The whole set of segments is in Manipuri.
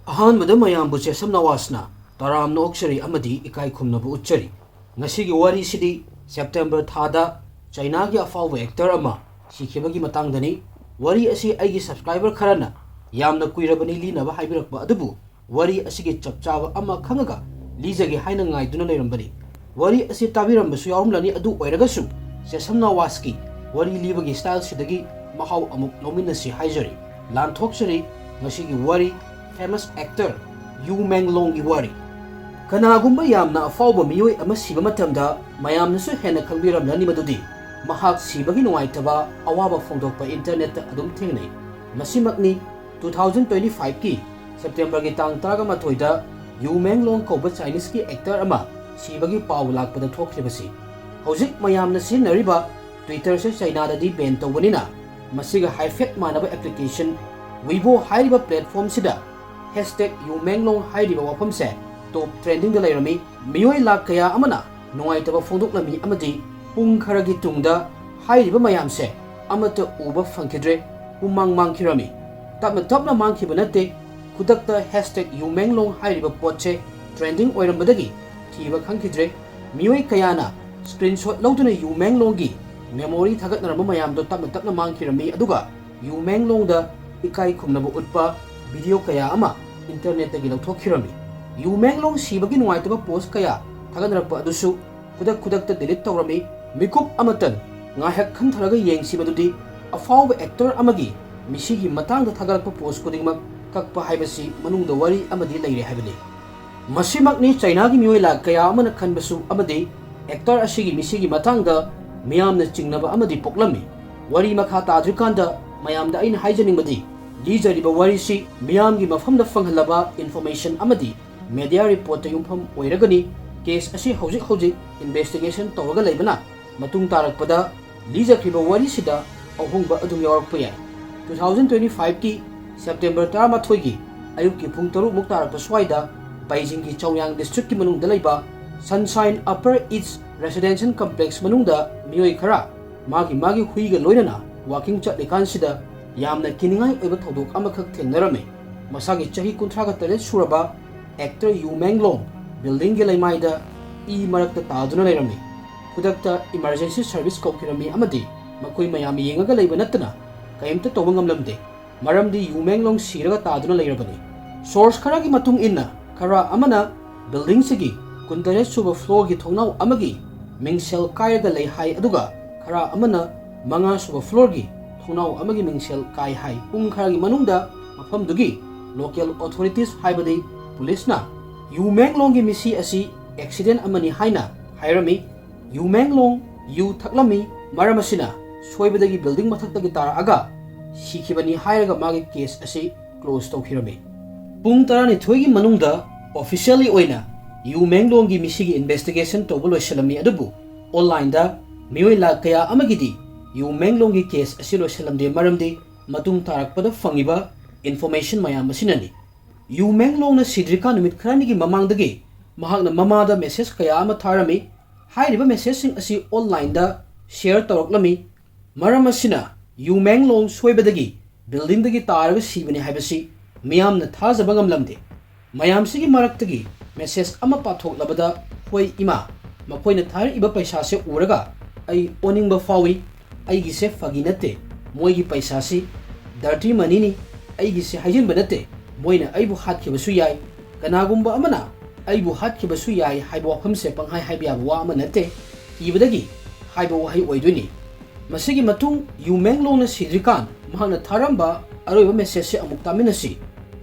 ꯑꯍꯥꯟꯕꯗ ꯃꯌꯥꯝꯕꯨ ꯆꯦꯁꯝ ꯅꯋꯥꯁꯅ ꯇꯔꯥꯝꯅ ꯑꯣꯛꯆꯔꯤ ꯑꯃꯗꯤ ꯏꯀꯥꯏ ꯈꯨꯝꯅꯕ ꯎꯠꯆꯔꯤ꯫ ꯉꯁꯤꯒꯤ ꯋꯥꯔꯤꯁꯤꯗꯤ ꯁꯦꯞꯇꯦꯝꯕꯔ ꯊꯥꯗ ꯆꯥꯏꯅꯥꯒꯤ ꯑꯐꯥꯎꯕ ꯑꯦꯛꯇꯔ ꯑꯃ ꯁꯤꯈꯤꯕꯒꯤ ꯃꯇꯥꯡꯗꯅꯤ꯫ ꯋꯥꯔꯤ ꯑꯁꯤ ꯑꯩꯒꯤ ꯁꯕꯁꯀ꯭ꯔꯥꯏꯕꯔ ꯈꯔꯅ ꯌꯥꯝꯅ ꯀꯨꯏꯔꯕꯅꯤ ꯂꯤꯅꯕ ꯍꯥꯏꯕꯤꯔꯛꯄ ꯑꯗꯨꯕꯨ ꯋꯥꯔꯤ ꯑꯁꯤꯒꯤ ꯆꯞ ꯆꯥꯕ ꯑꯃ ꯈꯪꯉꯒ ꯂꯤꯖꯒꯦ ꯍꯥꯏꯅ ꯉꯥꯏꯗꯨꯅ ꯂꯩꯔꯝꯕꯅꯤ꯫ ꯋꯥꯔꯤ ꯑꯁꯤ ꯇꯥꯕꯤꯔꯝꯕꯁꯨ ꯌꯥꯎꯔꯝꯂꯅꯤ, ꯑꯗꯨ ꯑꯣꯏꯔꯒꯁꯨ ꯆꯦꯁꯝ ꯅꯋꯥꯁꯀꯤ ꯋꯥꯔꯤ ꯂꯤꯕꯒꯤ ꯁ꯭ꯇꯥꯏꯜꯁꯤꯗꯒꯤ ꯃꯍꯥꯎ ꯑꯃꯨꯛ ꯂꯧꯃꯤꯟꯅꯁꯤ ꯍꯥꯏꯖꯔꯤ꯫ ꯂꯥꯟꯊꯣꯛꯆꯔꯤ ꯉꯁꯤꯒꯤ ꯋꯥꯔꯤ ꯐꯦꯃꯁ ꯑꯦꯛꯇꯔ ꯌꯨ ꯃꯦꯡꯂꯣꯡꯒꯤ ꯋꯥꯔꯤ꯫ ꯀꯅꯥꯒꯨꯝꯕ ꯌꯥꯝꯅ ꯑꯐꯥꯎꯕ ꯃꯤꯑꯣꯏ ꯑꯃ ꯁꯤꯕ ꯃꯇꯝꯗ ꯃꯌꯥꯝꯅꯁꯨ ꯍꯦꯟꯅ ꯈꯪꯕꯤꯔꯝꯂꯅꯤ ꯃꯗꯨꯗꯤ ꯃꯍꯥꯛ ꯁꯤꯕꯒꯤ ꯅꯨꯡꯉꯥꯏꯇꯕ ꯑꯋꯥꯕ ꯐꯣꯡꯗꯣꯛꯄ ꯏꯟꯇꯔꯅꯦꯠꯇ ꯑꯗꯨꯝ ꯊꯦꯡꯅꯩ꯫ ꯃꯁꯤꯃꯛꯅꯤ 2025ꯀꯤ ꯁꯦꯞꯇꯦꯝꯕꯔꯒꯤ ꯇꯥꯡ 18ꯗ ꯌꯨ ꯃꯦꯡꯂꯣꯡ ꯀꯧꯕ ꯆꯥꯏꯅꯤꯁꯀꯤ ꯑꯦꯛꯇꯔ ꯑꯃ ꯁꯤꯕꯒꯤ ꯄꯥꯎ ꯂꯥꯛꯄꯗ ꯊꯣꯛꯈꯤꯕꯁꯤ꯫ ꯍꯧꯖꯤꯛ ꯃꯌꯥꯝꯅ ꯁꯤꯖꯤꯟꯅꯔꯤꯕ ꯇ꯭ꯋꯤꯇꯔꯁꯦ ꯆꯥꯏꯅꯥꯗꯗꯤ ꯕꯦꯟ ꯇꯧꯕꯅꯤꯅ ꯃꯁꯤꯒ ꯍꯥꯏꯐꯦꯠ ꯃꯥꯟꯅꯕ ꯑꯦꯄ꯭ꯂꯤꯀꯦꯁꯟ ꯋꯤꯕꯣ ꯍꯥꯏꯔꯤꯕ ꯄ꯭ꯂꯦꯠꯐꯣꯔꯝꯁꯤꯗ #ꯌꯨꯃꯦꯡꯂꯣꯡ ꯍꯥꯏꯔꯤꯕ ꯋꯥꯐꯝꯁꯦ ꯇꯣꯞ ꯇ꯭ꯔꯦꯟꯗꯤꯡꯗ ꯂꯩꯔꯝꯃꯤ꯫ ꯃꯤꯑꯣꯏ ꯂꯥꯛ ꯀꯌꯥ ꯑꯃꯅ ꯅꯨꯡꯉꯥꯏꯇꯕ ꯐꯣꯡꯗꯣꯛꯂꯝꯃꯤ ꯑꯃꯗꯤ ꯄꯨꯡ ꯈꯔꯒꯤ ꯇꯨꯡꯗ ꯍꯥꯏꯔꯤꯕ ꯃꯌꯥꯝꯁꯦ ꯑꯃꯠꯇ ꯎꯕ ꯐꯪꯈꯤꯗ꯭ꯔꯦ, ꯄꯨꯡꯃꯥꯡ ꯃꯥꯡꯈꯤꯔꯝꯃꯤ꯫ ꯇꯞꯅ ꯇꯞꯅ ꯃꯥꯡꯈꯤꯕ ꯅꯠꯇꯦ, ꯈꯨꯗꯛꯇ #ꯌꯨꯃꯦꯡꯂꯣꯡ ꯍꯥꯏꯔꯤꯕ ꯄꯣꯠꯁꯦ ꯇ꯭ꯔꯦꯟꯗꯤꯡ ꯑꯣꯏꯔꯝꯕꯗꯒꯤ ꯊꯤꯕ ꯈꯪꯈꯤꯗ꯭ꯔꯦ꯫ ꯃꯤꯑꯣꯏ ꯀꯌꯥꯅ ꯁ꯭ꯀ꯭ꯔꯤꯟꯁꯣꯠ ꯂꯧꯗꯨꯅ ꯌꯨꯃꯦꯡꯂꯣꯡꯒꯤ ꯃꯦꯃꯣꯔꯤ ꯊꯥꯒꯠꯅꯔꯝꯕ ꯃꯌꯥꯝꯗꯣ ꯇꯞꯅ ꯇꯞꯅ ꯃꯥꯡꯈꯤꯔꯝꯃꯤ, ꯑꯗꯨꯒ ꯌꯨꯃꯦꯡꯂꯣꯡꯗ ꯏꯀꯥꯏ ꯈꯨꯝꯅꯕ ꯎꯠꯄ ꯚꯤꯗꯤꯑꯣ ꯀꯌꯥ ꯑꯃ ꯏꯟꯇꯔꯅꯦꯠꯇꯒꯤ ꯂꯧꯊꯣꯛꯈꯤꯔꯝꯃꯤ꯫ ꯌꯨꯃꯦꯡꯂꯣꯡ ꯁꯤꯕꯒꯤ ꯅꯨꯡꯉꯥꯏꯇꯕ ꯄꯣꯁꯠ ꯀꯌꯥ ꯊꯥꯒꯠꯅꯔꯛꯄ ꯑꯗꯨꯁꯨ ꯈꯨꯗꯛꯇ ꯗꯤꯂꯤꯠ ꯇꯧꯔꯝꯃꯤ꯫ ꯃꯤꯀꯨꯞ ꯑꯃꯇꯪ ꯉꯥꯏꯍꯥꯛ ꯈꯟꯊꯔꯒ ꯌꯦꯡꯁꯤ ꯃꯗꯨꯗꯤ ꯑꯐꯥꯎꯕ ꯑꯦꯛꯇꯔ ꯑꯃꯒꯤ ꯃꯤꯁꯤꯒꯤ ꯃꯇꯥꯡꯗ ꯊꯥꯒꯠꯂꯛꯄ ꯄꯣꯁꯠ ꯈꯨꯗꯤꯡꯃꯛ ꯀꯛꯄ ꯍꯥꯏꯕꯁꯤ ꯃꯅꯨꯡꯗ ꯋꯥꯔꯤ ꯑꯃꯗꯤ ꯂꯩꯔꯦ ꯍꯥꯏꯕꯅꯤ꯫ ꯃꯁꯤꯃꯛꯅꯤ ꯆꯥꯏꯅꯥꯒꯤ ꯃꯤꯑꯣꯏ ꯂꯥꯛ ꯀꯌꯥ ꯑꯃꯅ ꯈꯟꯕꯁꯨ ꯑꯃꯗꯤ ꯑꯦꯛꯇꯔ ꯑꯁꯤꯒꯤ ꯃꯤꯁꯤꯒꯤ ꯃꯇꯥꯡꯗ ꯃꯤꯌꯥꯝꯅ ꯆꯤꯡꯅꯕ ꯑꯃꯗꯤ ꯄꯣꯛꯂꯝꯃꯤ꯫ ꯋꯥꯔꯤ ꯃꯈꯥ ꯇꯥꯗ꯭ꯔꯤꯀꯥꯟꯗ ꯃꯌꯥꯝꯗ ꯑꯩꯅ ꯍꯥꯏꯖꯅꯤꯡꯕꯗꯤ ꯂꯤꯖꯔꯤꯕ ꯋꯥꯔꯤꯁꯤ ꯃꯤꯌꯥꯝꯒꯤ ꯃꯐꯝꯗ ꯐꯪꯍꯜꯂꯕ ꯏꯟꯐꯣꯔꯃꯦꯁꯟ ꯑꯃꯗꯤ ꯃꯦꯗꯤꯌꯥ ꯔꯤꯄꯣꯔꯠꯇ ꯌꯨꯝꯐꯝ ꯑꯣꯏꯔꯒꯅꯤ꯫ ꯀꯦꯁ ꯑꯁꯤ ꯍꯧꯖꯤꯛ ꯏꯟꯚꯦꯁꯇꯤꯒꯦꯁꯟ ꯇꯧꯔꯒ ꯂꯩꯕꯅ ꯃꯇꯨꯡ ꯇꯥꯔꯛꯄꯗ ꯂꯤꯖꯈ꯭ꯔꯤꯕ ꯋꯥꯔꯤꯁꯤꯗ ꯑꯍꯣꯡꯕ ꯑꯗꯨꯝ ꯌꯥꯎꯔꯛꯄ ꯌꯥꯏ꯫ 2025ꯀꯤ ꯁꯦꯞꯇꯦꯝꯕꯔ 11ꯒꯤ ꯑꯌꯨꯛꯀꯤ ꯄꯨꯡ 6ꯃꯨꯛ ꯇꯥꯔꯛꯄ ꯁ꯭ꯋꯥꯏꯗ ꯕꯩꯖꯤꯡꯒꯤ ꯆꯥꯎꯌꯥꯡ ꯗꯤꯁꯇ꯭ꯔꯤꯛꯀꯤ ꯃꯅꯨꯡꯗ ꯂꯩꯕ sunshine upper east residential complex ꯃꯅꯨꯡꯗ ꯃꯤꯑꯣꯏ ꯈꯔ ꯃꯥꯒꯤ ꯍꯨꯏꯒ ꯂꯣꯏꯅꯅ ꯋꯥꯀꯤꯡ ꯆꯠꯂꯤꯀꯥꯟꯁꯤꯗ ꯌꯥꯝꯅ ꯀꯤꯅꯤꯡꯉꯥꯏ ꯑꯣꯏꯕ ꯊꯧꯗꯣꯛ ꯑꯃꯈꯛ ꯊꯦꯡꯅꯔꯝꯃꯤ꯫ ꯃꯁꯥꯒꯤ ꯆꯍꯤ 38 ꯁꯨꯔꯕ ꯑꯦꯛꯇꯔ ꯌꯨ ꯃꯦꯡꯂꯣꯡ ꯕꯤꯜꯗꯤꯡꯒꯤ ꯂꯩꯃꯥꯏꯗ ꯃꯔꯛꯇ ꯇꯥꯗꯨꯅ ꯂꯩꯔꯝꯃꯤ꯫ ꯈꯨꯗꯛꯇ ꯏꯃꯔꯖꯦꯟꯁꯤ ꯁꯔꯚꯤꯁ ꯀꯧꯈꯤꯔꯝꯃꯤ ꯑꯃꯗꯤ ꯃꯈꯣꯏ ꯃꯌꯥꯝ ꯌꯦꯡꯉꯒ ꯂꯩꯕ ꯅꯠꯇꯅ ꯀꯔꯤꯝꯇ ꯇꯧꯕ ꯉꯝꯂꯝꯗꯦ, ꯃꯔꯝꯗꯤ ꯌꯨ ꯃꯦꯡꯂꯣꯡ ꯁꯤꯔꯒ ꯇꯥꯗꯨꯅ ꯂꯩꯔꯕꯅꯤ꯫ ꯁꯣꯔꯁ ꯈꯔꯒꯤ ꯃꯇꯨꯡ ꯏꯟꯅ ꯈꯔ ꯑꯃꯅ ꯕꯤꯜꯗꯤꯡꯁꯤꯒꯤ 23 ꯁꯨꯕ ꯐ꯭ꯂꯣꯔꯒꯤ ꯊꯣꯡꯅꯥꯎ ꯑꯃꯒꯤ ꯃꯤꯡꯁꯦꯜ ꯀꯥꯏꯔꯒ ꯂꯩ ꯍꯥꯏ, ꯑꯗꯨꯒ ꯈꯔ ꯑꯃꯅ 5 ꯁꯨꯕ ꯐ꯭ꯂꯣꯔꯒꯤ ꯊꯣꯡꯅꯥꯎ ꯑꯃꯒꯤ ꯃꯤꯡꯁꯦꯜ ꯀꯥꯏ ꯍꯥꯏ꯫ ꯄꯨꯡ ꯈꯔꯒꯤ ꯃꯅꯨꯡꯗ ꯃꯐꯝꯗꯨꯒꯤ ꯂꯣꯀꯦꯜ ꯑꯣꯊꯣꯔꯤꯇꯤꯁ ꯍꯥꯏꯕꯗꯤ ꯄꯨꯂꯤꯁꯅ ꯌꯨ ꯃꯦꯡꯂꯣꯡꯒꯤ ꯃꯤꯁꯤ ꯑꯁꯤ ꯑꯦꯛꯁꯤꯗꯦꯟ ꯑꯃꯅꯤ ꯍꯥꯏꯅ ꯍꯥꯏꯔꯝꯃꯤ꯫ ꯌꯨ ꯃꯦꯡꯂꯣꯡ ꯌꯨ ꯊꯛꯂꯝꯃꯤ, ꯃꯔꯝ ꯑꯁꯤꯅ ꯁꯣꯏꯕꯗꯒꯤ ꯕꯤꯜꯗꯤꯡ ꯃꯊꯛꯇꯒꯤ ꯇꯥꯔꯛꯑꯒ ꯁꯤꯈꯤꯕꯅꯤ ꯍꯥꯏꯔꯒ ꯃꯥꯒꯤ ꯀꯦꯁ ꯑꯁꯤ ꯀ꯭ꯂꯣꯖ ꯇꯧꯈꯤꯔꯝꯃꯤ꯫ ꯄꯨꯡ 12ꯒꯤ ꯃꯅꯨꯡꯗ ꯑꯣꯐꯤꯁꯤꯌꯦꯜꯂꯤ ꯑꯣꯏꯅ ꯌꯨ ꯃꯦꯡꯂꯣꯡꯒꯤ ꯃꯤꯁꯤꯒꯤ ꯏꯟꯚꯦꯁꯇꯤꯒꯦꯁꯟ ꯇꯧꯕ ꯂꯣꯏꯁꯤꯜꯂꯝꯃꯤ, ꯑꯗꯨꯕꯨ ꯑꯣꯟꯂꯥꯏꯟꯗ ꯃꯤꯑꯣꯏ ꯂꯥꯛ ꯀꯌꯥ ꯑꯃꯒꯤꯗꯤ ꯌꯨ ꯃꯦꯡꯂꯣꯡꯒꯤ ꯀꯦꯁ ꯑꯁꯤ ꯂꯣꯏꯁꯤꯜꯂꯝꯗꯦ, ꯃꯔꯝꯗꯤ ꯃꯇꯨꯡ ꯇꯥꯔꯛꯄꯗ ꯐꯪꯉꯤꯕ ꯏꯟꯐꯣꯔꯃꯦꯁꯟ ꯃꯌꯥꯝ ꯑꯁꯤꯅꯅꯤ꯫ ꯌꯨ ꯃꯦꯡꯂꯣꯡꯅ ꯁꯤꯗ꯭ꯔꯤꯀꯥꯟ ꯅꯨꯃꯤꯠ ꯈꯔꯅꯤꯒꯤ ꯃꯃꯥꯡꯗꯒꯤ ꯃꯍꯥꯛꯅ ꯃꯃꯥꯗ ꯃꯦꯁꯦꯖ ꯀꯌꯥ ꯑꯃ ꯊꯥꯔꯝꯃꯤ꯫ ꯍꯥꯏꯔꯤꯕ ꯃꯦꯁꯦꯖꯁꯤꯡ ꯑꯁꯤ ꯑꯣꯟꯂꯥꯏꯟꯗ ꯁꯦꯌꯔ ꯇꯧꯔꯛꯂꯝꯃꯤ, ꯃꯔꯝ ꯑꯁꯤꯅ ꯌꯨ ꯃꯦꯡꯂꯣꯡ ꯁꯣꯏꯕꯗꯒꯤ ꯕꯤꯜꯗꯤꯡꯗꯒꯤ ꯇꯥꯔꯒ ꯁꯤꯕꯅꯤ ꯍꯥꯏꯕꯁꯤ ꯃꯤꯌꯥꯝꯅ ꯊꯥꯖꯕ ꯉꯝꯂꯝꯗꯦ꯫ ꯃꯌꯥꯝꯁꯤꯒꯤ ꯃꯔꯛꯇꯒꯤ ꯃꯦꯁꯦꯖ ꯑꯃ ꯄꯥꯊꯣꯛꯂꯕꯗ "ꯍꯣꯏ ꯏꯃꯥ, ꯃꯈꯣꯏꯅ ꯊꯥꯔꯛꯏꯕ ꯄꯩꯁꯥꯁꯦ ꯎꯔꯒ ꯑꯩ ꯑꯣꯅꯤꯡꯕ ꯐꯥꯎꯏ꯫ ꯑꯩꯒꯤꯁꯦ ꯐꯥꯒꯤ ꯅꯠꯇꯦ, ꯃꯣꯏꯒꯤ ꯄꯩꯁꯥꯁꯤ ꯗꯔꯇꯤ ꯃꯅꯤꯅꯤ꯫ ꯑꯩꯒꯤꯁꯦ ꯍꯥꯏꯖꯤꯟꯕ ꯅꯠꯇꯦ, ꯃꯣꯏꯅ ꯑꯩꯕꯨ ꯍꯥꯠꯈꯤꯕꯁꯨ ꯌꯥꯏ, ꯀꯅꯥꯒꯨꯝꯕ ꯑꯃꯅ ꯑꯩꯕꯨ ꯍꯥꯠꯈꯤꯕꯁꯨ ꯌꯥꯏ ꯍꯥꯏꯕ ꯋꯥꯐꯝꯁꯦ ꯄꯪꯍꯥꯏ ꯍꯥꯏꯕ ꯌꯥꯕ ꯋꯥ ꯑꯃ ꯅꯠꯇꯦ, ꯀꯤꯕꯗꯒꯤ ꯍꯥꯏꯕ ꯋꯥꯍꯩ ꯑꯣꯏꯗꯣꯏꯅꯤ"꯫ ꯃꯁꯤꯒꯤ ꯃꯇꯨꯡ ꯌꯨ ꯃꯦꯡꯂꯣꯡꯅ ꯁꯤꯗ꯭ꯔꯤꯀꯥꯟ ꯃꯍꯥꯛꯅ ꯊꯥꯔꯝꯕ ꯑꯔꯣꯏꯕ ꯃꯦꯁꯦꯖꯁꯦ ꯑꯃꯨꯛ ꯇꯥꯃꯤꯟꯅꯁꯤ꯫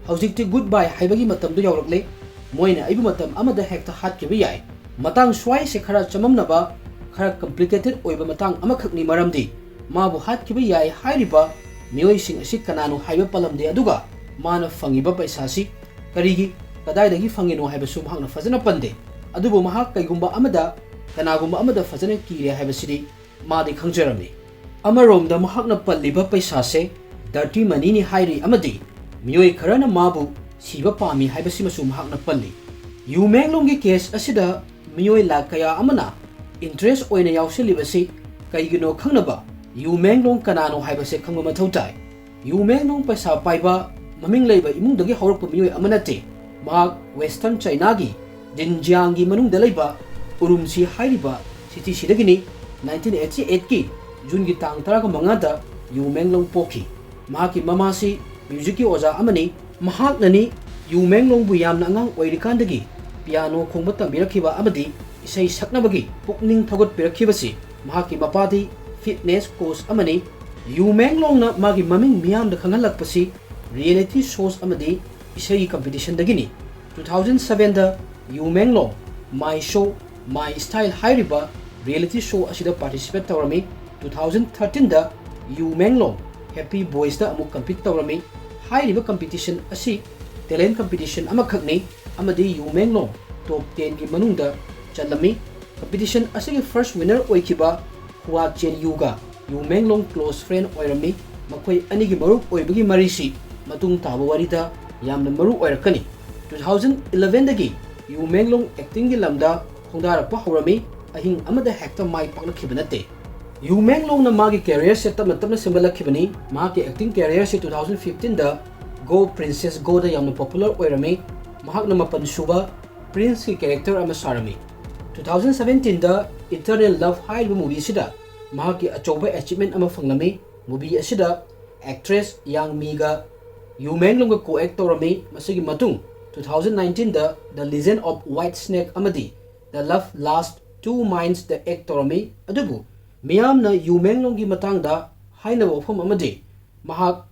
"ꯍꯧꯖꯤꯛꯇꯤ ꯒꯨꯗ ꯕꯥꯏ ꯍꯥꯏꯕꯒꯤ ꯃꯇꯝꯗꯨ ꯌꯧꯔꯛꯂꯦ꯫ ꯃꯣꯏꯅ ꯑꯩꯕꯨ ꯃꯇꯝ ꯑꯃꯗ ꯍꯦꯛꯇ ꯍꯥꯠꯈꯤꯕ ꯌꯥꯏ꯫ ꯃꯇꯥꯡ ꯁ꯭ꯋꯥꯏꯁꯦ ꯈꯔ ꯆꯃꯝꯅꯕ, ꯈꯔ ꯀꯝꯄ꯭ꯂꯤꯀꯦꯇꯦꯗ ꯑꯣꯏꯕ ꯃꯇꯥꯡ ꯑꯃꯈꯛꯅꯤ, ꯃꯔꯝꯗꯤ ꯃꯥꯕꯨ ꯍꯥꯠꯈꯤꯕ ꯌꯥꯏ ꯍꯥꯏꯔꯤꯕ ꯃꯤꯑꯣꯏꯁꯤꯡ ꯑꯁꯤ ꯀꯅꯥꯅꯣ ꯍꯥꯏꯕ ꯄꯜꯂꯝꯗꯦ, ꯑꯗꯨꯒ ꯃꯥꯅ ꯐꯪꯉꯤꯕ ꯄꯩꯁꯥꯁꯤ ꯀꯔꯤꯒꯤ, ꯀꯗꯥꯏꯗꯒꯤ ꯐꯪꯉꯤꯅꯣ ꯍꯥꯏꯕꯁꯨ ꯃꯍꯥꯛꯅ ꯐꯖꯅ ꯄꯟꯗꯦ꯫ ꯑꯗꯨꯕꯨ ꯃꯍꯥꯛ ꯀꯅꯥꯒꯨꯝꯕ ꯑꯃꯗ ꯐꯖꯅ ꯀꯤꯔꯦ ꯍꯥꯏꯕꯁꯤꯗꯤ ꯃꯥꯗꯤ ꯈꯪꯖꯔꯝꯃꯤ꯫ ꯑꯃꯔꯣꯝꯗ ꯃꯍꯥꯛꯅ ꯄꯜꯂꯤꯕ ꯄꯩꯁꯥꯁꯦ ꯗꯔꯇꯤ ꯃꯅꯤꯅꯤ ꯍꯥꯏꯔꯤ, ꯑꯃꯗꯤ ꯃꯤꯑꯣꯏ ꯈꯔꯅ ꯃꯥꯕꯨ ꯁꯤꯕ ꯄꯥꯝꯃꯤ ꯍꯥꯏꯕꯁꯤꯃꯁꯨ ꯃꯍꯥꯛꯅ ꯄꯜꯂꯤ꯫ ꯌꯨ ꯃꯦꯡꯂꯣꯡꯒꯤ ꯀꯦꯁ ꯑꯁꯤꯗ ꯃꯤꯑꯣꯏ ꯂꯥꯛ ꯀꯌꯥ ꯑꯃꯅ ꯏꯟꯇꯔꯦꯁ ꯑꯣꯏꯅ ꯌꯥꯎꯁꯤꯜꯂꯤꯕꯁꯤ ꯀꯩꯒꯤꯅꯣ ꯈꯪꯅꯕ ꯌꯨ ꯃꯦꯡꯂꯣꯡ ꯀꯅꯥꯅꯣ ꯍꯥꯏꯕꯁꯦ ꯈꯪꯕ ꯃꯊꯧ ꯇꯥꯏ꯫ ꯌꯨ ꯃꯦꯡꯂꯣꯡ ꯄꯩꯁꯥ ꯄꯥꯏꯕ maming leiba imungdagi hawrakpa miyoi ama nate mahak western China gi Xinjiang gi manungda leiba Urumqi hairiba city sidagini 1988 ki June gi tang 15 da Yu Menglong pokhi mahaki mamasi music ki oja amani mahak nani Yu Menglong bu yamna angang oirikandagi piano khongba tambirakhiba amadi isai saknabagi pukning thagot pirakhibasi mahaki mapadi fitness coach amani Yu Menglong na magi maming miyam da khangalakpasi reality shows amadi isai competition dagini 2007 da Yu Menglong My Show My Style hairiba reality show asida participate tawrami 2013 da Yu Menglong Happy Boys da amuk compete tawrami hairiba competition asi talent competition amakhakni amadi Yu Menglong top 10 gi manungda chalami competition asigi first winner oikiba Hua Chen Yuga Yu Menglong close friend oirami makhoi anigi marup oibagi marisi matung taba warida yamna maru oirakani 2011 dagi Yu Menglong acting gi lamda khongdarakpa hawrami ahing amada hekta mai paklakiba nate Yu Menglong na magi career se tamna sembalakibani magi acting career se 2015 da Go Princess Go da yamna popular oirami mahak na mapan suba Prince ki character ama sarami 2017 da Eternal Love hairiba movie sida mahaki achoba achievement ama fanglami movie asida actress Yang Mi ga Yu Menglong ga co-act tawrami masigi matung 2019 da The Legend of White Snake amadi The Love Last Two Minds the act tawrami adubu miyamna Yu Menglong gi matangda haina wafam amadi mahak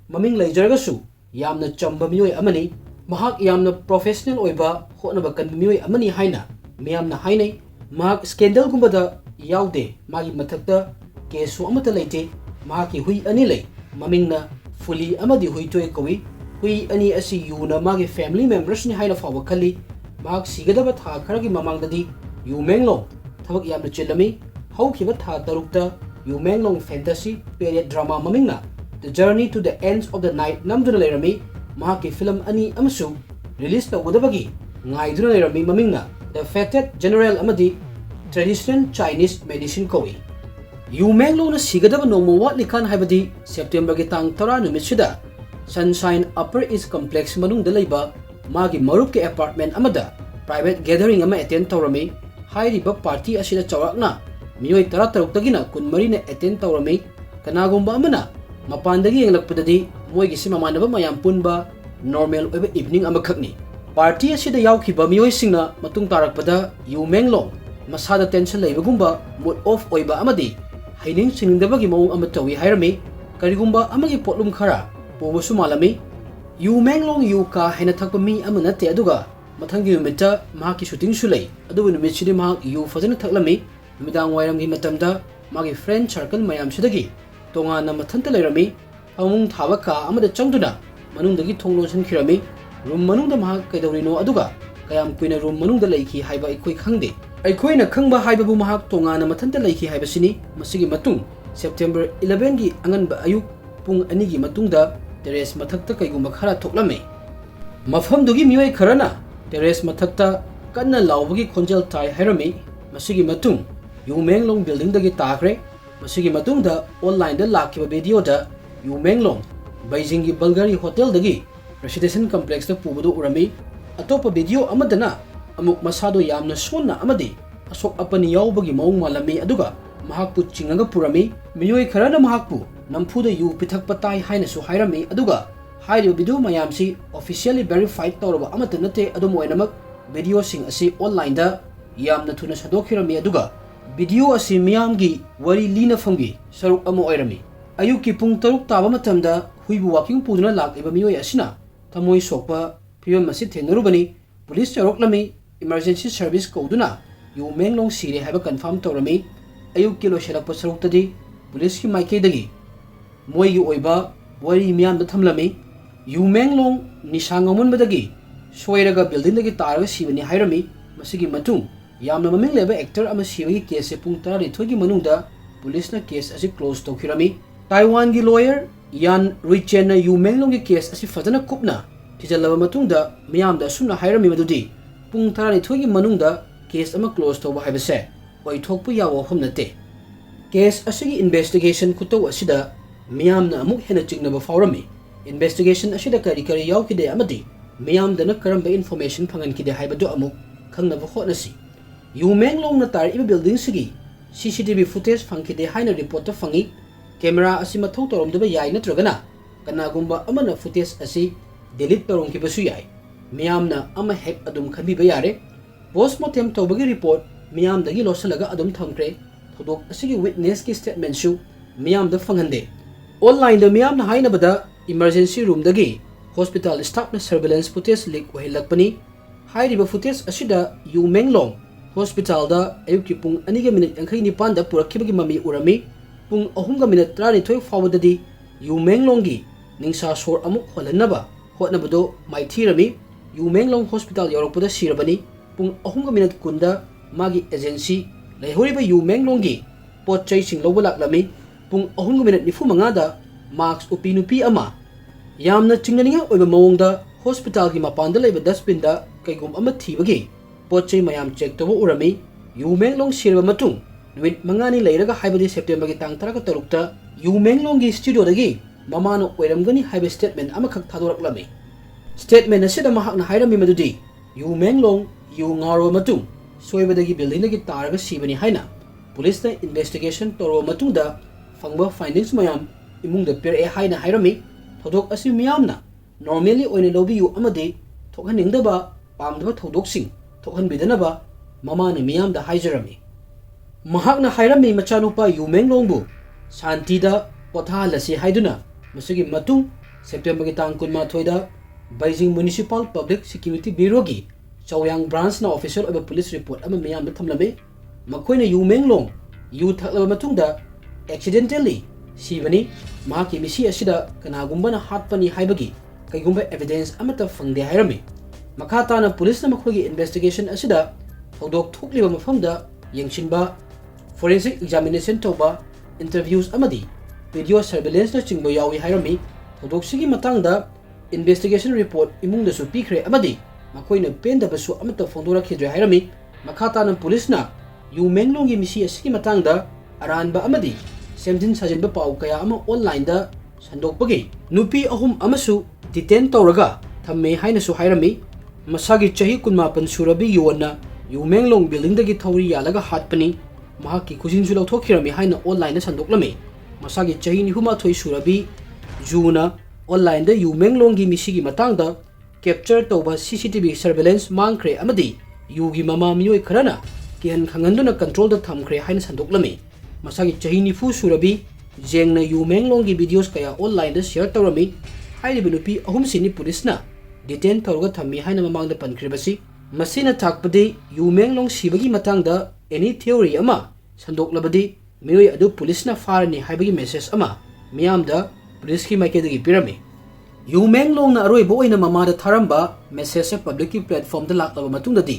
maming leijaragasu yamna chamba miyoi amani mahak yamna professional oiba hotnaba kan miyoi amani haina miyamna hainai mahak scandal gumbada yaude magi mathakta kesu amata leite mahaki hui ani lei mamingna fully amadi hui toy kowi hui ani asi yuna magi family members ni haina fawa khali mahak sigadaba tha kharagi mamangdadi Yu Menglong thabak yamna chilami haukiba tha tarukta Yu Menglong fantasy period drama mamingna The Journey to the Ends of the Night namduna leirami mahaki film ani amasu release tawudabagi ngaiduna leirami mamingna The Fated General amadi Traditional Chinese Medicine kowi Yu Menglong na sigadaba nongmo watlikan haibadi September gi tang 10 numisida Sunshine Upper East Complex manungda leiba magi marup ke apartment amada private gathering ama attend tawrami hairiba party asida chawrakna miyoi 13 tagina 13 na attend tawrami kanagumba amana mapandagi yenglakpadadi moigi si mamanaba mayam punba normal oiba evening amakhakni party asida yaukhiba miyoi singna matung tarakpada Yu Menglong masada tension leibagumba mood off oiba amadi haining siningdabagi mawong ama tawi hairami karigumba amagi potlum khara pobusu malami Yu Menglong yu ka haina thakpa mi ama nate aduga mathangi numita mahaki shooting sulei adubu numitchidi mahak yu fazana thaklami midang wairamgi matamda magi friend circle mayam sidagi tonga na mathanta leirami amung thaba ka amada changduna manungdagi thonglonsan khirami room manungda mahak kaidorino aduga kayam kuina room manungda leiki haiba ikoi khangde aikoina khangba haibabu mahak tonga na mathanta leiki haibasini masigi matung September 11 gi anganba ayuk pung ani gi matungda terrace mathakta kaigumba khara thoklame mafhamdugi miyoi kharana terrace mathakta kanna laubagi khonjal tai hairami masigi matung Yu Menglong building dagi takre masigi matungda online da lakiba video da Yu Menglong Beijing gi Bulgari hotel dagi residential complex da pubudu urami atopa video amadana amuk masado yamna sonna amadi asok apani yaubagi maung malami aduga mahakpu chingaga purami miyoi kharana mahakpu nampuda yu pithak patai haina su hairami aduga hairiba video mayamsi officially verified tawraba amata nate adum oinamak video sing asi online da yamna thuna sadokhirami aduga video asi miyamgi wari lina famgi saruk amo oirami ayuki pung taruk taba matamda huibu walking puduna lakiba miyoi asina tamoi sokpa phibam asi thenarubani police charoklami emergency service koduna Yu Menglong sire haiba confirm tawrami ayuki lo shelakpa saruktadi police ki maike dagi moigi oiba wari miyam da thamlami Yu Menglong nisangamun badagi soiraga building dagi taraga sibani hairami masigi matung yamna maming leba actor ama sibagi case pung 12 gi manungda police na case asi close tawkhirami Taiwan gi lawyer Yan Ruichen na Yu Menglong gi case asi fadana kupna tijalaba matungda miyamda sumna hairami madudi pung 12 gi manungda case ama close tawba haibase oithokpu yawo homnate case asigi investigation kutaw asida miyamna amuk hena chignaba fawrami investigation asida kari kari yaukide amadi miyamdana karamba information phangankide haibadu amuk khangnaba hotnasi Yumenglong na tar iba building sigi CCTV footage phangkide haina report phangi camera asi mathau toromdaba yai natragana kanagumba amana footage asi delete torongki basu yai miyamna ama hek adum khabiba yare postmortem tawbagi report miyamdagi losalaga adum thamkre thodok asigi witness ki statement shu miyamda phangande online da miyamna haina bada emergency room dagi hospital staff na surveillance footage leak ohilakpani hairiba footage asida Yumenglong hospital da ayuki pung 2:49 da purakibagi mami urami pung 3:32 fawdadi Yumenglong gi ningsa sor amuk holanaba hotnabado maithirami Yumenglong hospital yorokpada sirabani pung 3:10 da magi agency leihoriba Yumenglong gi potchai sing loba laklami pung 3:95 da max upi nupi ama yamna chingnaninga oiba mawongda hospital gi mapanda leiba dustbin da kaigum ama thibagi potchai mayam check toba urami Yumenglong sirba matung nuit mangani leiraga haibadi September gi tang 13 ta Yumenglong gi studio dagi mamano oiramgani haiba statement ama khak thadoraklami statement asida mahakna hairami madudi Yumenglong yu ngaro matung soibadagi building dagi taraga sibani haina police na investigation toro matung da fangba findings mayam imung da per e haina hairami thodok asi miyamna normally oine lobi yu amade thokhaningdaba pamdaba thodok sing thokhan bidanaba mamana miyam da haijarami mahakna hairami machanupa Yumenglong bu shanti da potha lasi haiduna masigi matung September gi tang 12 da Beijing Municipal Public Security Bureau gi Chaoyang branch na official of police report ama miyam da thamlame makoina Yumenglong yu thaklaba matung da accidentally sibani mahaki misi asida kanagumba na hatpani haibagi kaigumba evidence amata fangde hairami makata na police na makhogi investigation asida thodok thukliba mafamda yengshinba forensic examination toba interviews amadi video surveillance na chingbo yawi hairami thodok sigi matangda investigation report imungda su pikre amadi makoina penda basu amata fondora khidre hairami makata na police na Yumenglong gi misi asigi matangda aranba amadi semjin sajinba pau kaya ama online da sandokpagi nupi ahum amasu detain tawraga thamme haina su hairami masagi chahi 18 surabi yuwana Yumenglong building dagi thawri yalaga hatpani mahaki kujin su lawthokhirami haina online da sandoklami masagi chahi ni huma thoi surabi juna online da Yumenglong gi misigi matangda capture tawba CCTV surveillance mangkre amadi yugi mama miyoi kharana kihan khanganduna control da thamkre haina sandoklami masagi chahi ni fu surabi jengna Yumenglong gi videos kaya online da share tawrami hairibi nupi ahum sini police na detain tawraga thammi haina mamang da pankribasi masina thakpadi Yumenglong sibagi matangda any theory ama sandoklabadi miyoi adu police na farani haibagi message ama miyamda police ki maikedagi pirami Yumenglong na aroiba oina mamada tharamba message sa public platform da laklaba matungdadi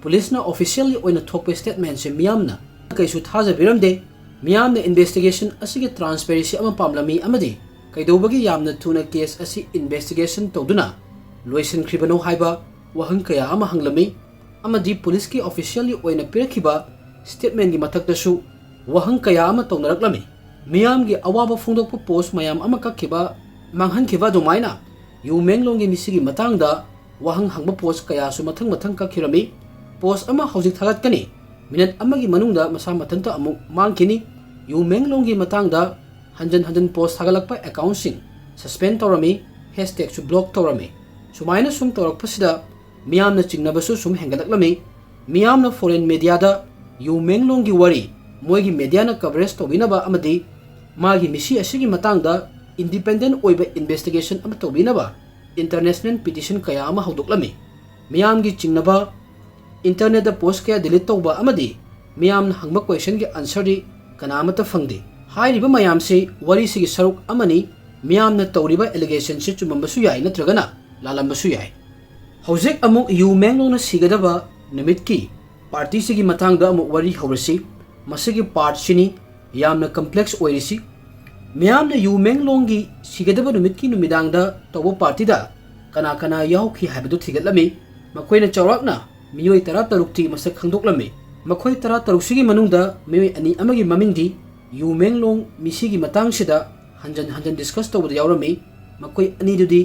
police na officially oina thokpa statement se miyamna kaisu thaja biramde miyamna investigation asigi transparency ama pamlami amadi kaidobagi yamna thuna case asi investigation tawduna loisin kribano haiba wahang kaya ama hanglami amadi police ki officially oina pirakhiba statement gi mathaktasu wahang kaya ama tawnaraklami miyam gi awaba phungdokpa post mayam ama kakhiba manghankhiba domaina Yumenglong gi misigi matangda wahang hangba post kaya su mathang kakhirami post ama hojik thalatkani minute amagi manungda masa mathanta amuk mangkini Yumenglong gi matangda hanjan post thagalakpa account sing suspend tawrami hashtag su block tawrami sumaina sum tawrakpasida miyamna chingnabasu sum hengalaklami miyamna foreign media da Yumenglong gi wari moigi media na coverage tawinaba amadi magi misi asigi matangda independent oiba investigation ama tawinaba international petition kaya ama haudoklami miyam gi chingnaba internet da post kaya delete tawba amadi miyamna hangba question gi answer di kanamata fangde hairiba mayam se wari sigi saruk amani miyamna tawriba allegation se chumambasu yai natragana lalambasu yai hojik amuk Yumenglong na sigadaba nimitki party sigi matangda amuk wari hawrasi masigi part sini yamna complex oirisi miyamna Yumenglong gi sigadaba nimitki numidangda tawbo party da kana yauki haibadu thigatlami makoina chawrakna miyoi 13 ti masak khangdoklami makhoi 13 sigi manungda miyoi ani amagi mamingdi Yumenglong misigi matang sida hanjan discuss tawbada yaurami makoi ani dudi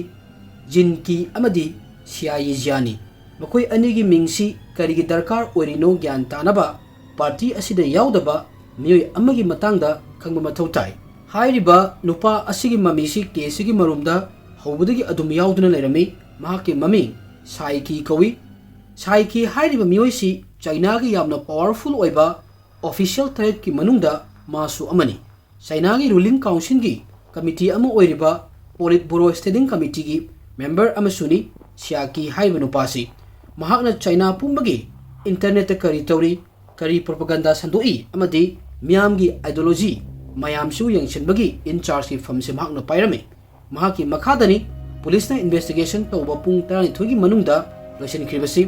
Jinki amadi Cikhibagi makoi ani gi mingsi karigi darkar oirino gyan tanaba party asida yaudaba miyoi amagi matangda khangba mathau tai hairiba nupa asigi mamisi kesigi marumda hobudagi adum yauduna lerami mahaki mami Saiki kawi Saiki hairiba miyoi si China gi yamna powerful oiba official threat ki manungda masu amani China gi ruling council gi committee ama oiriba Politburo Standing Committee gi member amasuni Cikhibagi haiba nupasi mahakna China pumbagi internet kari tauri kari propaganda sandoi amadi miyamgi ideology mayamsu yangchenbagi in charge ki famse mahakna pairame mahaki makhadani police na investigation tawba pung 12 gi manungda loisin kribasi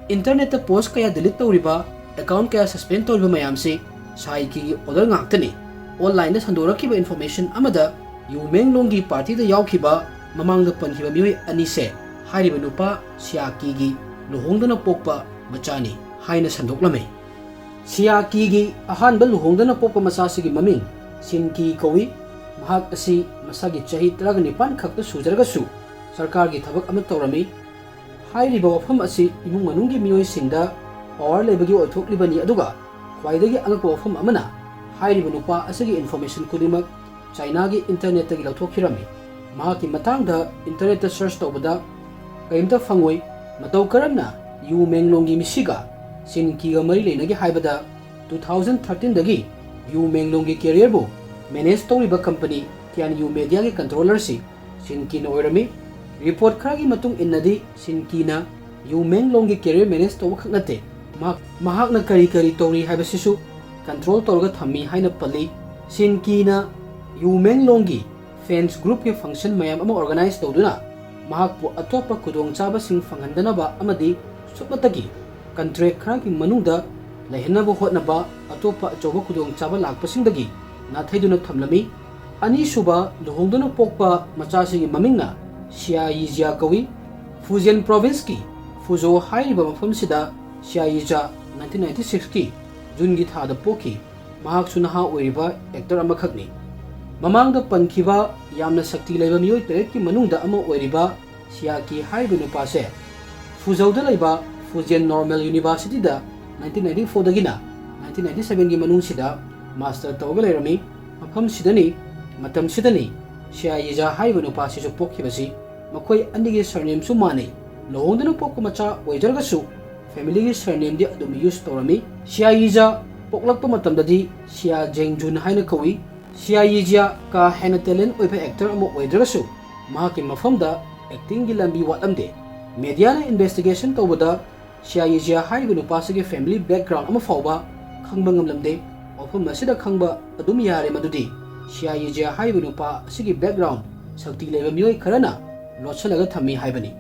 internet post kaya delete tawriba account kaya suspend tawriba mayamse Cikhibagi gi order ngaktani online na sandoraki information amada Yumenglonggi party da yaukhiba mamangda pankhiba miyoi anise hairiba nupa Cikhibagi gi luhongdana pokpa machani haina sandoklame Cikhibagi gi ahanba luhongdana pokpa masasigi maming Sinki kawi mahak asi masagi chahi 19 khakta sujaragasu sarkar gi thabak ama tawrami hairiba wafam asi imung manunggi miyoi singda power lebagi oithoklibani aduga khwaidagi angakwa wafam amana hairiba nupa asigi information kudimak China gi internet gi lauthokirami mahaki matangda internet search tawbada kaimta fangoi matau karamna Yumenglonggi misiga Sinki ga mari leinagi haibada 2013 dagi Yumenglonggi career bu manage tawriba company Tian Yu media gi controller si Sinki na oirami report kharagi matung innadi Sinki na Yumenglonggi career manage tawba khaknate mahakna kari tawri haibasisu control tawrga thammi haina pali Sinki na Yumenglonggi fans group ki function mayam ama organize tawduna mahakpu atopa kudong chaba sing fanghandanaba amadi supatagi contract kharagi manungda laihanaba hotnaba atopa achoba kudong chaba lakpasingdagi nathaiduna thamlami ani suba luhongduna pokpa machasigi mamingna Cikhibagi kawi Fujian province ki Fuzhou hairiba mafamsida Cikhibagi 1996 ki June gi thada poki mahak sunaha oiriba actor amakhakni mamangda pankhiba yamna sakti leiba miyoi teret ki manungda ama oiriba Cikhibagi haiba nupase Fuzhou da leiba Fujian Normal University da 1994 dagina 1997 gi manungsida master tawga leirami mafam sidani matam sidani Cikhibagi haiba nupase su pokhibasi makoi anigi surname su mane lohongdana pokka macha oijargasu family gi surname di adum use tawrami Cikhibagi poklakpa matamdadi Cikhibagi Jun haina kawi Cikhibagi ka hena talent oiba actor ama oidrasu mahaki mafamda acting gi lambi watamde media na investigation tawbada Cikhibagi haiba nupasigi family background ama fawba khangba ngamlamde ofam masida khangba adum yare madudi Cikhibagi haiba nupa asigi background sakti leba miyoi kharana lotsalaga thammi haibani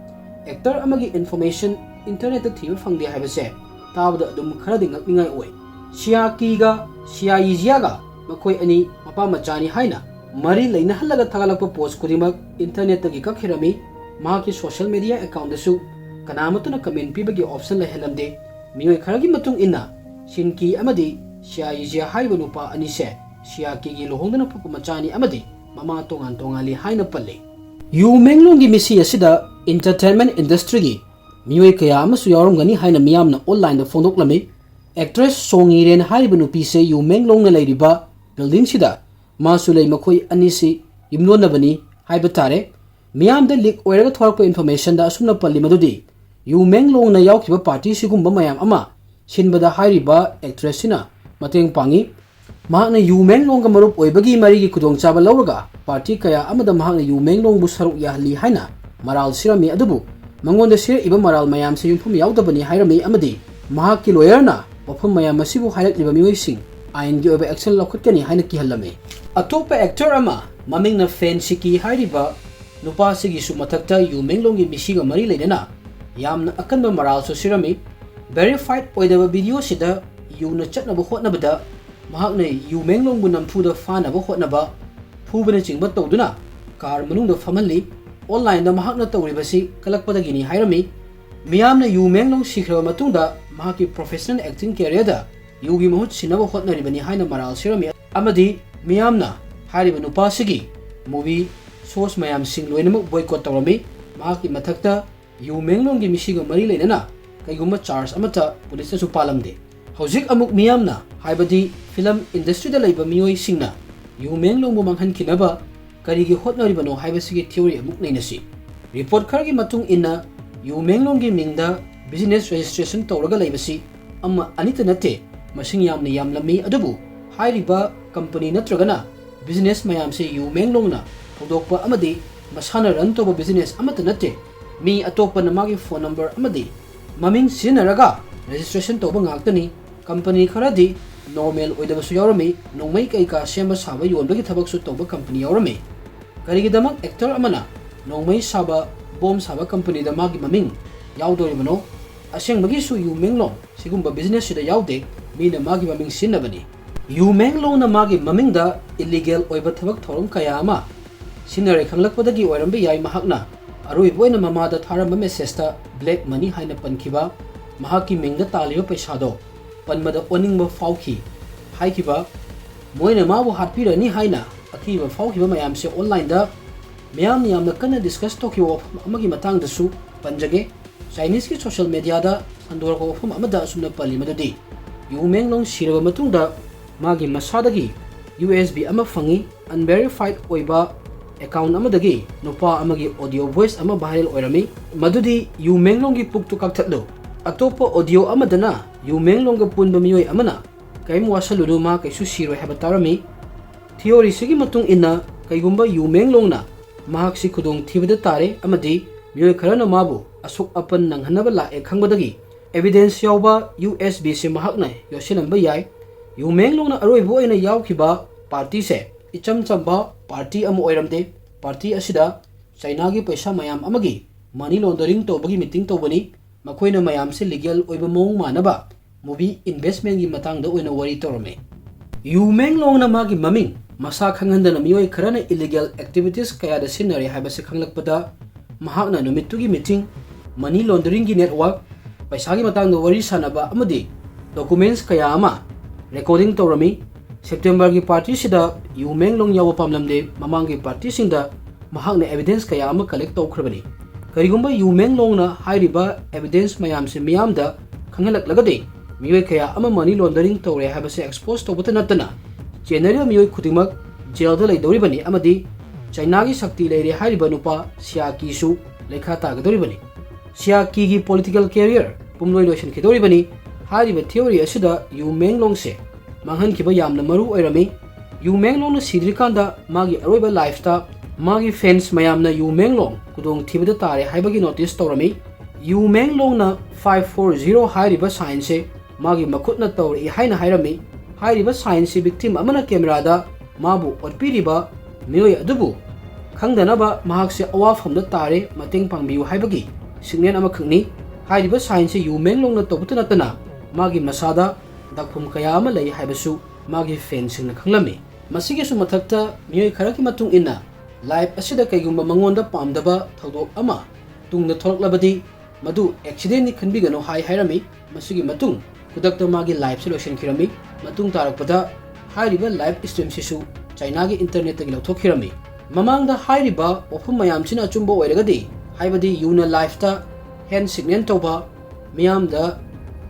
actor amagi information internet ta thiba fangde haibase tabada adum kharadi ngakningai oi Cikhibagi ga makoi ani mapa machani haina mari leina halaga thagalakpa post kudimak internet tagi kakhirami mahaki social media account dasu kanamatuna comment pibagi option la helamde miyoi kharagi matung inna Sinki amadi Cikhibagi haiba nupa ani se Cikhibagi gi lohongdana papa machani amadi mama tongan tongali haina palle Yumenglonggi misi asida entertainment industry gi miyoi kaya amasu yawarumgani haina miyamna online da fondoklami actress Songiren haiba nupi se Yumenglongna leiriba building sida masulei makoi anisi imlonabani haiba tare miyamda leak oiraga thorakpa information da asumna palli madudi Yumenglongna yaukhiba party sigumba mayam ama sinbada hairiba actress sina mateng pangi mahakna Yumenglongga marup oibagi marigi kudongchaba lawraga party kaya amada mahakna Yumenglongbu saruk yahli haina maral sirami adubu mangonda sira iba maral mayam se yumphum yaudabani hairami amadi mahakki lawyer na wafam mayam masibu hairakliba miyoising ain gi oba action lokhutkani haina kihalame atopa actor ama mamingna fan siki hairiba nupa sigi su mathakta Yumenglonggi misiga mari leidana yamna akanba maral su sirami verified oidaba video sida yuna chatnaba hotnabada mahakna Yumenglongbu namthuda fanaba hotnaba phubana chingba tawduna car manungda famalli online da mahakna tawribasi kalakpadagini hairami miyamna Yumenglong sikhra matungda mahaki professional acting career da yugi mahut sinaba hotnaribani haina maral sirami amadi miyamna hairiba nupasigi movie source mayam sing loinamuk boycott tawrami mahaki mathakta yu menglong gi misiga mari leinana kaiguma charge amata police su palamde hojik amuk miyamna haibadi film industry da leiba miyoi singna yu menglong bu manghan kinaba karigi hotnaribano haibasigi theory amuk neinasi report khargi matung inna yu menglong gi mingda business registration tawraga leibasi amma anita nate masing yamna yamlami adubu hairiba company natragana business mayam se yu menglong na hodokpa amadi masana run toba business amata nate mi atokpa namagi phone number amadi maming sinaraga registration toba ngaktani company kharadi normal oidabasu yaurami nongmai kaika sema saba yonbagi thabaksu toba company yaurami karigidamak actor amana nongmai saba bom saba company da magi maming yaudoribano aseng bagi su yu menglong sigumba business sida yaude mina magi maming sinabani yu menglong na magi maming da illegal oiba thabak thorom kaya ama sinare khanglakpadagi oirambe yai mahakna aroi boina mamada tharamba message ta black money haina pankiba mahaki mingda taliba paisa do panmada oningba fauki haikiba moina mabu hatpirani haina akiba faukiba mayam se online da mayam yamna kana discuss tokiwa amagi matang da su panjage Chinese ki social media da andor ko phum amada sumna pali madadi yu menglong siraba matungda magi masadagi USB ama fangi unverified oiba account amadagi nupa amagi audio voice ama viral oirami madudi yu menglong gi puktu kakthatlo atopa audio amadana yu menglong ga punba miyoi amana kaim wasaludu ma kaisu siroi haba tarami theory sigi matung inna kaigumba yu menglong na mahak si khudong thibada tare amadi miyoi kharana mabu asuk apan nanghanaba la ekhangbadagi evidence yauba USB se mahakna yosinamba yai yu menglong na aroi bo ina yaukiba party se icham chamba party am oiramde party asida China gi paisa mayam amagi money laundering to bagi meeting to bani makoina mayam se legal oiba mong manaba movie investment gi matang da oina wari torome yu menglong na magi maming masa khanganda na miyoi kharana illegal activities kaya da sinare haiba se khanglakpada mahakna numitugi meeting money laundering gi network paisa gi matang da wari sanaba amadi documents kaya ama recording torami September gi party sida yu menglong yawa pamlamde mamang gi party singda mahakna evidence kaya ama collect tawkhrabani karigumba yu menglong na hairiba evidence mayam se miyamda khangalak lagade miyoi kaya ama money laundering tawre habase expose tawbata natana general miyoi khudimak jail da leidoribani amadi China gi sakti leire hairiba nupa siaki su lekha tagadoribani siaki gi political career pumloi lotion khidoribani hairiba theory asida yu menglong se manghan kiba yamna maru oirami yu menglong na sidrikanda magi aroiba lifestyle magi fans mayamna yu menglong kudong thibada tare haibagi notice tawrami yu menglong na 540 hairiba science magi makutna tawri haina hairami hairiba science victim amana camera da mabu otpiriba miyoi adubu khangdanaba mahakse awafamda tare mateng pangbiu haibagi signal ama khangni hairiba science yu menglong na tawbuta natana magi masada dakphum kaya ama lei haibasu magi fans na khanglami masigi su mathakta miyoi kharaki matung inna live asida kaigumba mangonda pamdaba thodok ama tungna thoroklabadi madu accident ni khanbigano hairami masigi matung kudakta magi live solution khirami matung tarakpada hairiba live stream sisu China gi internet tagi lawthokhirami mamangda hairiba ofum mayam china chumbo oiragadi haibadi yuna live ta hand signal toba miyamda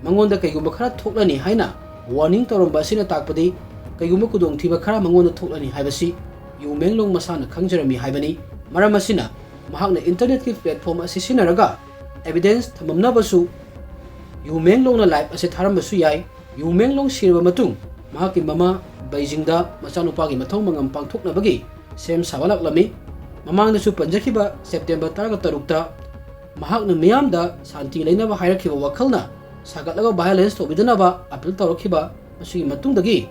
mangonda kaigumba khara thoklani haina warning toromba sina takpadi kaigumba kudong thiba khara mangonda thoklani haibasi yu menglong masana khangjarami haibani maram asina mahakna internet ki platform asi sinaraga evidence thamamnabasu yu menglong na live ase tharambasu yai yu menglong sirba matung mahaki mama Beijing da machanupa gi mathong mangam pangthoknabagi sem sawalaklami mamangda su panjakhiba September 13 ta mahakna miyamda santi leinaba hairakhiba wakhalna sagatlaga violence to bidanaba appeal tawrakhiba asigi matungdagi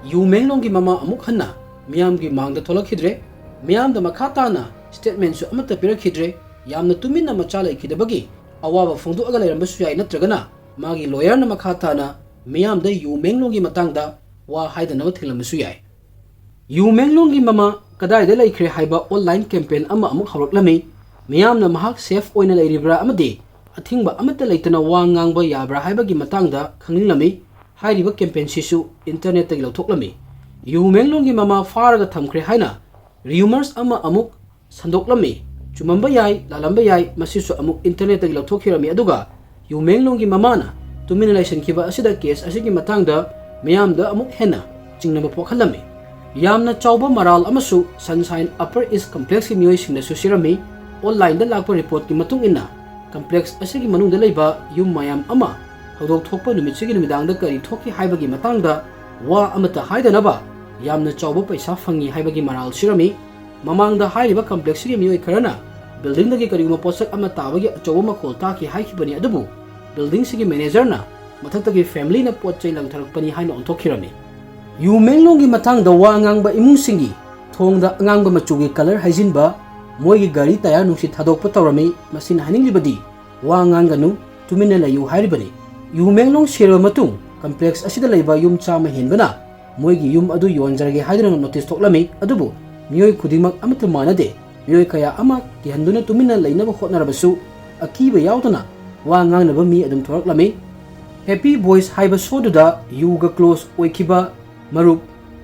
yu menglong gi mama amuk hanna miyam gi mangda tholakhidre miyam da makhatana statement su amata pirakhidre yamna tuminna macha laikhidabagi awaba phongdu aga leirambasu yai natragana magi lawyer na makhatana miyam da yu menglong gi matangda wa haidana thilamasu yai yu menglong gi mama kadai da laikhre haiba online campaign ama amuk hawraklami miyam na mahak safe oina leiribra amadi athingba amata leitana wa ngangba yabra haibagi matangda khanglami hairiba campaign sisu internet tagi lawthoklami yu menglong gi mama faraga thamkhre haina rumors ama amuk संदोक्लमी चुमंबा याई लालंबा याई मसिसु अमुक इंटरनेट तगी लौथोखिरमी अदुगा युमेंगलोंगी ममाना तुमिना लाइसनखिबा असिदा केस असिगी मतंगदा मियामदा अमुक हेना चिंगनबा पोखलमी यामना चाउबा मराल अमसु सनशाइन अपर ईस्ट कम्प्लेक्स की मियोई सिंगनसु सिरमी ऑनलाइन दा लाकपा रिपोर्ट की मतुंग इन्ना कम्प्लेक्स असिगी मनुंगदा लेबा युम मयाम अमा हौदोक थोकपा नुमितसिगी नुमिदांगदा करी थोकी हाइबगी मतंगदा वा अमता हाइदनबा यामना चाउबा पैसा फंगी हाइबगी मराल सिरमी ममांगदा हाइरिबा कम्प्लेक्स की मियोई खरना बिल्डिंग दगी करीगुमा पोसक अमा ताबगी अचौबा मखोल ताकी हाइखिबनी अदुबु बिल्डिंग सिगी मैनेजर ना मथक्तगी फैमिली ना पोचै लंगथरकपनी हाइना ओंथोखिरमी युमेंगलोंगी मतंगदा वा अंगांगबा इमुंगसिंगी थोंगदा अंगांगबा मचुगी कलर हाइजिनबा मोइगी गाड़ी टायर नुंसि थादोकपा तौरमी मसिन हाइनिंगलिबदी वा अंगांगनु तुमिना लयु हाइरिबनी युमेंगलोंग सिरबा मतुंग कम्प्लेक्स असिदा लेबा युम चामा हेनबना मोइगी युम अदु योनजरगे हाइदना नोटिस थोक्लमी अदुबु मियोय खुदिमक अमत मानदे मियोय कया अमा किहंदुना तुमिना लैनबा होटनरबसु अकीबा यावदना वा ngangnaba mi adum thoraklami Happy Boys haiba soduda yuga close oikiba marup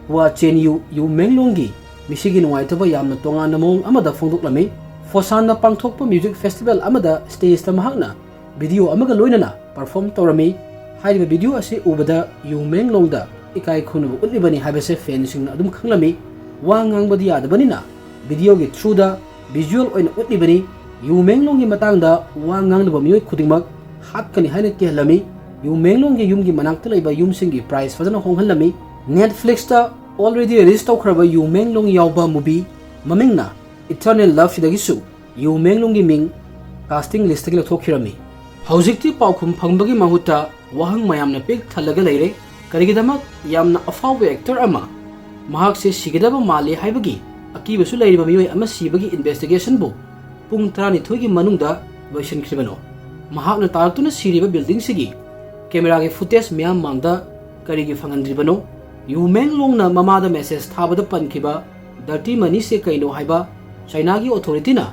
wa chen yu menglongi misigi nuaitaba yamna tongana mong amada phongdoklami Fosanna pangthokpa music festival amada stage ta mahakna video amaga loinana perform torami haiba video ase ubada yu menglongda ikai khunu utlibani haibase fansing adum khanglami wa ngangbadi yadabanina video gi through da visual oina utlibani युमेंगलोंगी मतंगदा वा ngangnaba मियोय खुदिंगमक हातकनि हाइना केहलमी युमेंगलोंगी युमगी मनाक्ता लैबा युमसिंगी प्राइस फजना होंगहलमी नेटफ्लिक्स ता ऑलरेडी रिलीज तौखरबा युमेंगलोंग यावबा मूवी ममिंगना इटर्नल लव सिदगिसु युमेंगलोंगी मिंग कास्टिंग लिस्ट तगी लथोखिरमी हौजिकति पाउखुम फंगबगी माहुता वाहंग मयामना पिक थलगा लैरे करिगिदमक यामना अफाव एक्टर अमा महाकसे सिगदबा माले हाइबगी अकीबसु लैरिबा मियोय अमा सिबगी इन्वेस्टिगेशन बु पुंग 12 की मनुंगदा लोइसनख्रिबनो महाकना तारक्तुना सिरिबा बिल्डिंग सिगी कैमरा के फुटेज म्याम मांगदा करिगी फंगनद्रिबनो युमेंगलोंगना ममादा मेसेज थाबदा पनखिबा डर्टी मनी से कइनो हाइबा चाइना की अथॉरिटीना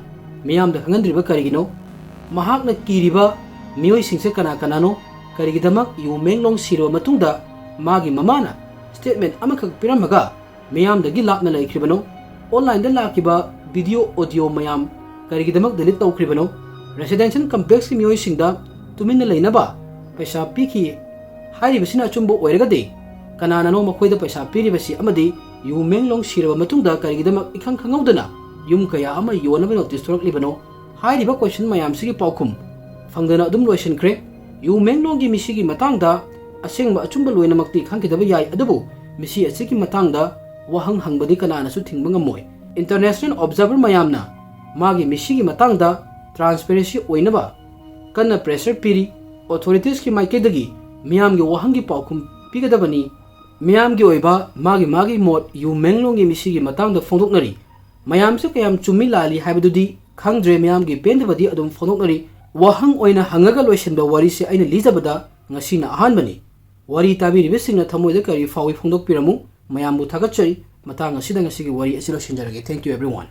म्यामदा खंगनद्रिबा करिगिनो महाकना किरिबा मियोय सिंगसे कना कनानो करिगिदमक युमेंगलोंग सिरो मतुंगदा मागी ममाना स्टेटमेंट अमखक पिरमगा म्यामदगी लापना लैख्रिबनो ऑनलाइन दा लाकिबा वीडियो ऑडियो म्याम करिगिदमक डिलीट तौख्रिबनो रेसिडेंशियल कम्प्लेक्स की मियोय सिंगदा तुमिना लैनबा पैसा पीखि हाइरिबसिना अचुंबो ओइरगदे कनानानो मखोयदा पैसा पीरिबसि अमदि युमेंगलोंग सिरबा मतुंगदा करिगिदमक इखंग खंगौदना युम कया अमा योनबा नोटिस थोरक्लिबनो हाइरिबा क्वेश्चन मयामसिगी पाउखुम फंगदना अदुम लोइसनख्रे युमेंगलोंगी मिसिगी मतंगदा असेंगबा अचुंबा लोइनमक्ति खंगिदबा याय अदुबु मिसि असिगी मतंगदा वहंग हंगबदि कनानासु थिंगबा ngमोय इंटरनेशनल ऑब्जर्वर मयामना मागी मिसिगी मतंगदा ट्रांसपेरेंसी ओइनबा कन्ना प्रेशर पीरी ऑथोरिटीज की माइकेदगी मियामगी वहंगी पाउखुम पीगदबनी मियामगी ओइबा मागी मोट युमेंगलोंगी मिसिगी मतंगदा फोंदोकनरी मयामसे कयाम चुम्मी लाली हाइबदुदी खंगद्रे मियामगी पेंदबदी अदुम फोंदोकनरी वहंग ओइना हंगगा लोइसनबा वारीसे आइना लीजबदा ngasiना अहानबनी वारी ताबिरिबसिंगना थमोइदा करी फावी फोंदोकपिरमु मयामबु थागतचै मतंग असिदा ngasiगी वारी असिलो सिंजरगे थैंक यू एवरीवन